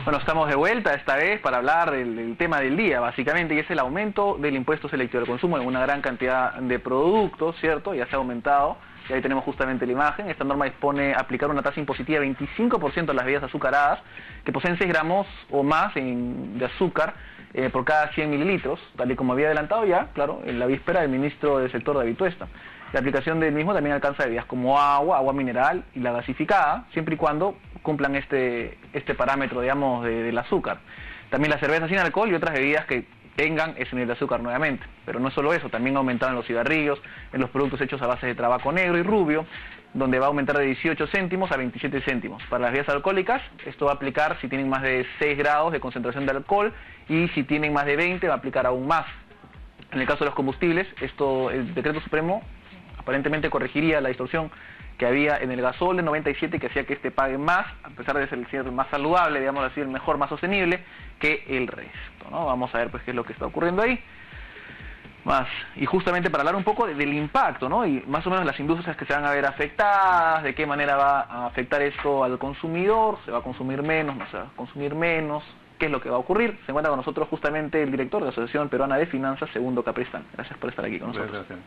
Bueno, estamos de vuelta esta vez para hablar del tema del día, básicamente, y es el aumento del impuesto selectivo al consumo en una gran cantidad de productos, ¿cierto? Ya se ha aumentado, y ahí tenemos justamente la imagen. Esta norma dispone aplicar una tasa impositiva de 25% a las bebidas azucaradas que poseen 6 gramos o más de azúcar por cada 100 mililitros, tal y como había adelantado ya, claro, en la víspera del ministro del sector, David Tuesta. La aplicación del mismo también alcanza bebidas como agua mineral y la gasificada, siempre y cuando cumplan este parámetro, digamos, del azúcar. También la cerveza sin alcohol y otras bebidas que tengan ese nivel de azúcar nuevamente. Pero no es solo eso, también ha aumentado en los cigarrillos, en los productos hechos a base de tabaco negro y rubio, donde va a aumentar de 18 céntimos a 27 céntimos. Para las bebidas alcohólicas, esto va a aplicar si tienen más de 6 grados de concentración de alcohol, y si tienen más de 20 va a aplicar aún más. En el caso de los combustibles, el decreto supremo aparentemente corregiría la distorsión que había en el gasol de 97, que hacía que este pague más, a pesar de ser el más saludable, digamos así, el mejor, más sostenible, que el resto, ¿no? Vamos a ver pues qué es lo que está ocurriendo ahí. Y justamente para hablar un poco del impacto, ¿no? Y más o menos las industrias que se van a ver afectadas, de qué manera va a afectar esto al consumidor, se va a consumir menos, no se va a consumir menos, qué es lo que va a ocurrir. Se encuentra con nosotros justamente el director de la Asociación Peruana de Finanzas, Segundo Capristán. Gracias por estar aquí con nosotros. Gracias.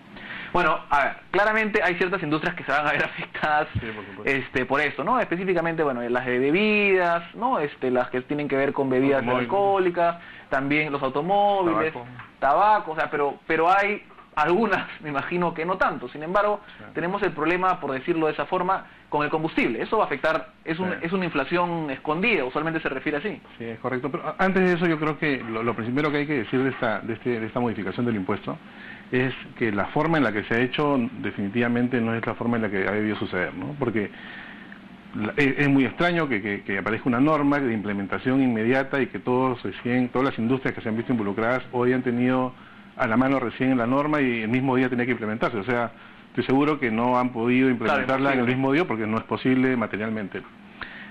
Bueno, a ver, claramente hay ciertas industrias que se van a ver afectadas, sí, por esto, ¿no? Específicamente, bueno, las de bebidas, ¿no? Las que tienen que ver con bebidas alcohólicas, también los automóviles, tabaco, o sea, pero hay algunas, me imagino que no tanto. Sin embargo, tenemos el problema, por decirlo de esa forma, con el combustible. Eso va a afectar, es una inflación escondida, usualmente se refiere así. Sí, es correcto. Pero antes de eso, yo creo que lo primero que hay que decir de esta modificación del impuesto es que la forma en la que se ha hecho definitivamente no es la forma en la que ha debido suceder, ¿no? Porque es muy extraño que aparezca una norma de implementación inmediata y que todas las industrias que se han visto involucradas hoy han tenido a la mano recién la norma y el mismo día tenía que implementarse. O sea, estoy seguro que no han podido implementarla en el mismo día porque no es posible materialmente.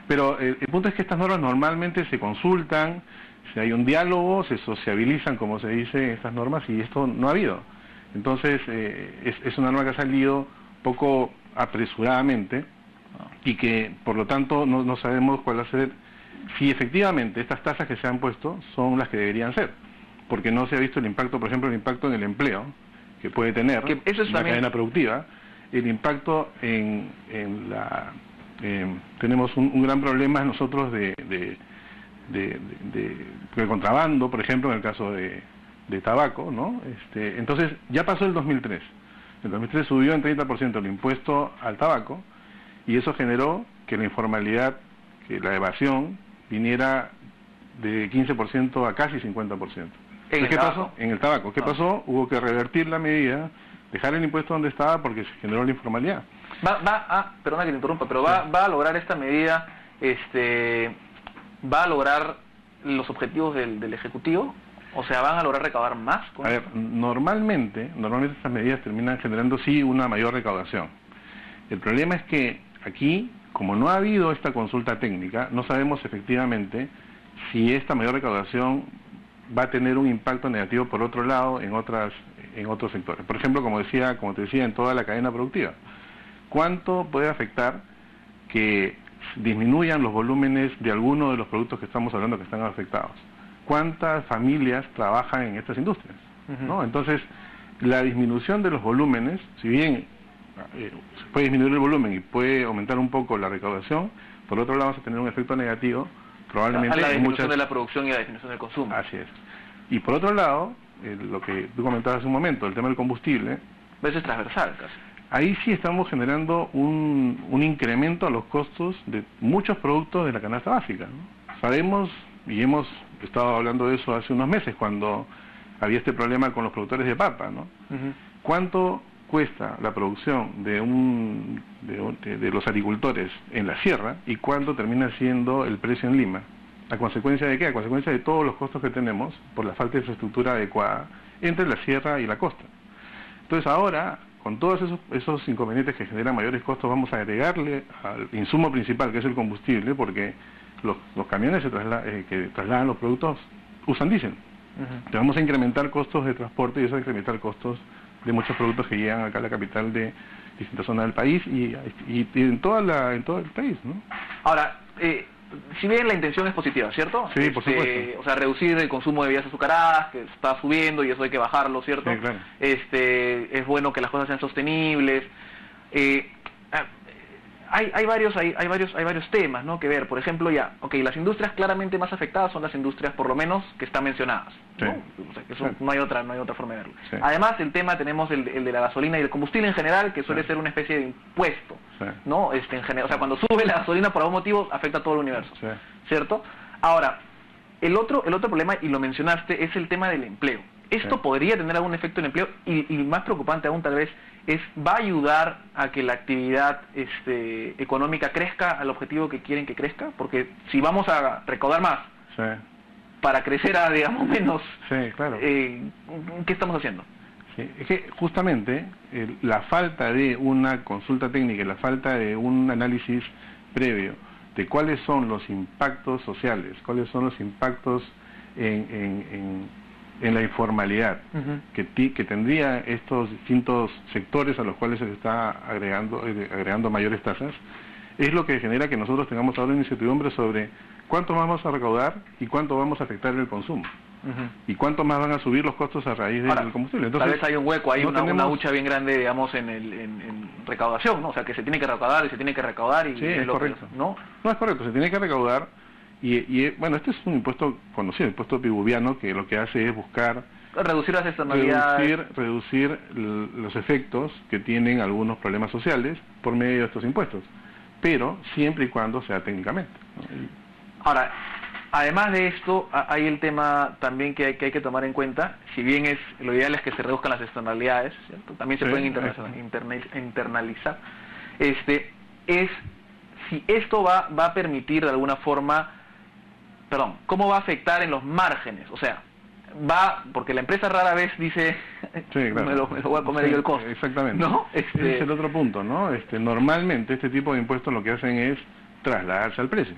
Pero el punto es que estas normas normalmente se consultan, si hay un diálogo, se sociabilizan, como se dice, estas normas, y esto no ha habido. Entonces, es una norma que ha salido poco apresuradamente y que, por lo tanto, no sabemos cuál va a ser, si efectivamente estas tasas que se han puesto son las que deberían ser, porque no se ha visto el impacto, por ejemplo, el impacto en el empleo que puede tener la cadena productiva, el impacto tenemos un gran problema nosotros de contrabando, por ejemplo, en el caso de tabaco, ¿no? Entonces, ya pasó el 2003. El 2003 subió en 30% el impuesto al tabaco, y eso generó que la informalidad, que la evasión, viniera de 15% a casi 50%. ¿Qué pasó? En el tabaco. ¿Qué pasó? Hubo que revertir la medida, dejar el impuesto donde estaba porque se generó la informalidad. Perdona que te interrumpa, pero va a lograr esta medida, va a lograr los objetivos del Ejecutivo. O sea, ¿van a lograr recaudar más? A ver, normalmente estas medidas terminan generando sí una mayor recaudación. El problema es que aquí, como no ha habido esta consulta técnica, no sabemos efectivamente si esta mayor recaudación va a tener un impacto negativo por otro lado en otros sectores. Por ejemplo, como te decía, en toda la cadena productiva. ¿Cuánto puede afectar que disminuyan los volúmenes de algunos de los productos que estamos hablando que están afectados? ¿Cuántas familias trabajan en estas industrias? ¿No? Entonces, la disminución de los volúmenes, si bien se puede disminuir el volumen y puede aumentar un poco la recaudación, por otro lado vamos a tener un efecto negativo, probablemente... La disminución de la producción y la disminución del consumo. Así es. Y por otro lado, lo que tú comentabas hace un momento, el tema del combustible... Eso es transversal casi. Ahí sí estamos generando un incremento a los costos de muchos productos de la canasta básica, ¿no? Sabemos, y hemos estado hablando de eso hace unos meses, cuando había este problema con los productores de papa, ¿no? ¿Cuánto cuesta la producción de los agricultores en la sierra y cuánto termina siendo el precio en Lima? ¿A consecuencia de qué? A consecuencia de todos los costos que tenemos por la falta de infraestructura adecuada entre la sierra y la costa. Entonces ahora, con todos esos inconvenientes que generan mayores costos, vamos a agregarle al insumo principal, que es el combustible, porque los camiones que trasladan los productos usan diésel. Entonces vamos a incrementar costos de transporte y eso va a incrementar costos de muchos productos que llegan acá a la capital de distintas zonas del país y en todo el país, ¿no? Ahora, si bien la intención es positiva, ¿cierto? Sí, por supuesto. O sea, reducir el consumo de bebidas azucaradas, que está subiendo y eso hay que bajarlo, ¿cierto? Sí, claro. Es bueno que las cosas sean sostenibles. Hay varios temas, ¿no?, que ver. Por ejemplo, las industrias claramente más afectadas son las industrias, por lo menos, que están mencionadas, ¿no? Sí. O sea, que eso no hay otra forma de verlo. Sí. Además, tenemos el de la gasolina y el combustible en general, que suele ser una especie de impuesto, Sí. ¿no? En general, o sea, cuando sube la gasolina por algún motivo, afecta a todo el universo, Sí. ¿cierto? Ahora, el otro problema, y lo mencionaste, es el tema del empleo. Esto Sí. podría tener algún efecto en el empleo, y más preocupante aún tal vez, va a ayudar a que la actividad económica crezca al objetivo que quieren que crezca, porque si vamos a recaudar más Sí. para crecer a, digamos, menos, Sí, claro. ¿qué estamos haciendo? Sí, es que justamente la falta de una consulta técnica, la falta de un análisis previo de cuáles son los impactos sociales, cuáles son los impactos en la informalidad que tendría estos distintos sectores a los cuales se le está agregando mayores tasas, es lo que genera que nosotros tengamos ahora incertidumbre sobre cuánto más vamos a recaudar y cuánto vamos a afectar el consumo. Y cuánto más van a subir los costos a raíz del combustible. Entonces, tal vez hay un hueco, hay no una hucha bien grande, digamos, en recaudación, ¿no? O sea, que se tiene que recaudar y se tiene que recaudar y sí, es correcto. ¿no? No, es correcto, se tiene que recaudar bueno, este es un impuesto conocido, el impuesto pibuviano, que lo que hace es buscar reducir las externalidades, reducir los efectos que tienen algunos problemas sociales por medio de estos impuestos, pero siempre y cuando sea técnicamente, ¿no? Ahora, además de esto, hay el tema también que hay que tomar en cuenta. Si bien lo ideal es que se reduzcan las externalidades, ¿cierto? También se pueden internalizar. Si esto va a permitir de alguna forma, ¿cómo va a afectar en los márgenes? O sea, porque la empresa rara vez dice, sí, claro. me lo voy a comer yo el costo. Exactamente. ¿No? Ese es el otro punto, ¿no? Normalmente este tipo de impuestos lo que hacen es trasladarse al precio.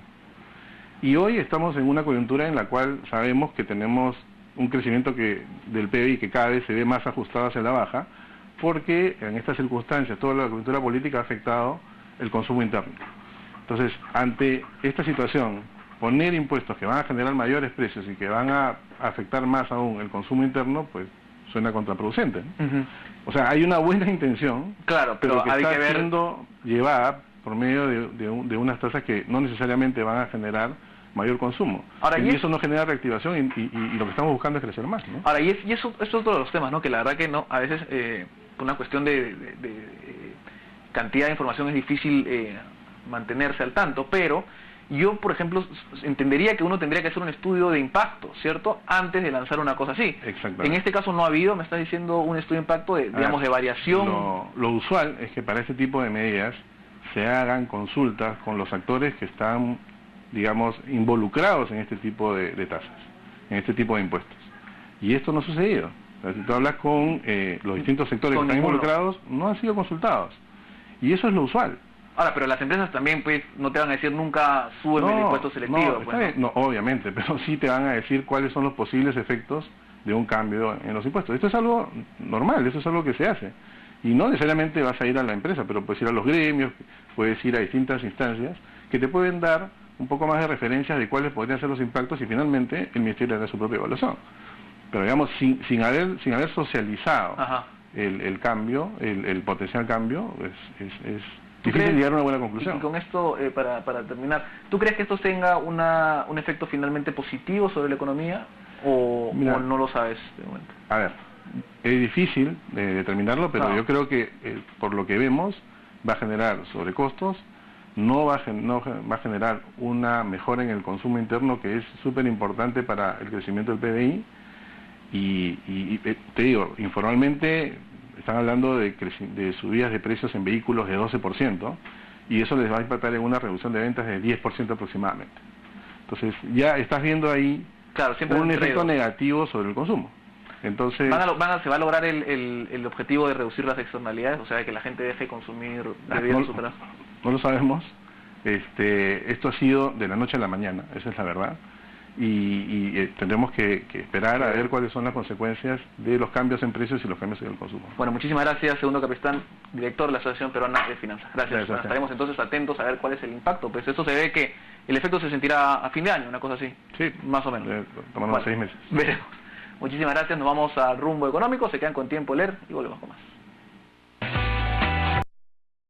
Y hoy estamos en una coyuntura en la cual sabemos que tenemos un crecimiento del PIB que cada vez se ve más ajustado hacia la baja, porque en estas circunstancias toda la coyuntura política ha afectado el consumo interno. Entonces, ante esta situación, poner impuestos que van a generar mayores precios y que van a afectar más aún el consumo interno, pues suena contraproducente, ¿no? O sea, hay una buena intención, claro, pero que hay está que ver, siendo llevada por medio de unas tasas que no necesariamente van a generar mayor consumo. Ahora, y eso no genera reactivación y lo que estamos buscando es crecer más, ¿no? Ahora, y eso es otro de los temas, ¿no? Que la verdad que no, a veces por una cuestión de cantidad de información es difícil mantenerse al tanto, pero yo, por ejemplo, entendería que uno tendría que hacer un estudio de impacto, ¿cierto?, antes de lanzar una cosa así. Exactamente. En este caso no ha habido, me estás diciendo, un estudio de impacto, de variación. Lo usual es que para este tipo de medidas se hagan consultas con los actores que están, digamos, involucrados en este tipo de tasas, en este tipo de impuestos. Y esto no ha sucedido. O sea, si tú hablas con los distintos sectores que están involucrados, no han sido consultados. Y eso es lo usual. Ahora, pero las empresas también, pues, no te van a decir nunca súbeme el impuesto selectivo. No, obviamente, pero sí te van a decir cuáles son los posibles efectos de un cambio en los impuestos. Esto es algo normal, eso es algo que se hace. Y no necesariamente vas a ir a la empresa, pero puedes ir a los gremios, puedes ir a distintas instancias que te pueden dar un poco más de referencias de cuáles podrían ser los impactos y finalmente el Ministerio hará su propia evaluación. Pero digamos, sin haber socializado el cambio, el potencial cambio, es difícil llegar a una buena conclusión. Y con esto, para terminar, ¿tú crees que esto tenga un efecto finalmente positivo sobre la economía o no lo sabes de momento? A ver, es difícil determinarlo, pero yo creo que por lo que vemos va a generar sobrecostos, no va a generar una mejora en el consumo interno, que es súper importante para el crecimiento del PBI, y te digo, informalmente están hablando de subidas de precios en vehículos de 12%, y eso les va a impactar en una reducción de ventas de 10% aproximadamente. Entonces ya estás viendo ahí un efecto negativo sobre el consumo. Entonces, ¿se va a lograr el objetivo de reducir las externalidades? O sea, que la gente deje de consumir bebidas azucaradas. No lo sabemos. Esto ha sido de la noche a la mañana, esa es la verdad. Y tendremos que esperar a ver cuáles son las consecuencias de los cambios en precios y los cambios en el consumo. Bueno, muchísimas gracias, Segundo Capistrán, director de la Asociación Peruana de Finanzas. Gracias. Estaremos entonces atentos a ver cuál es el impacto. Pues eso se ve que El efecto se sentirá a fin de año, una cosa así. Sí, más o menos. Tomando 6 meses. Veremos. Muchísimas gracias, nos vamos a Rumbo Económico, se quedan con Tiempo Leer y volvemos con más.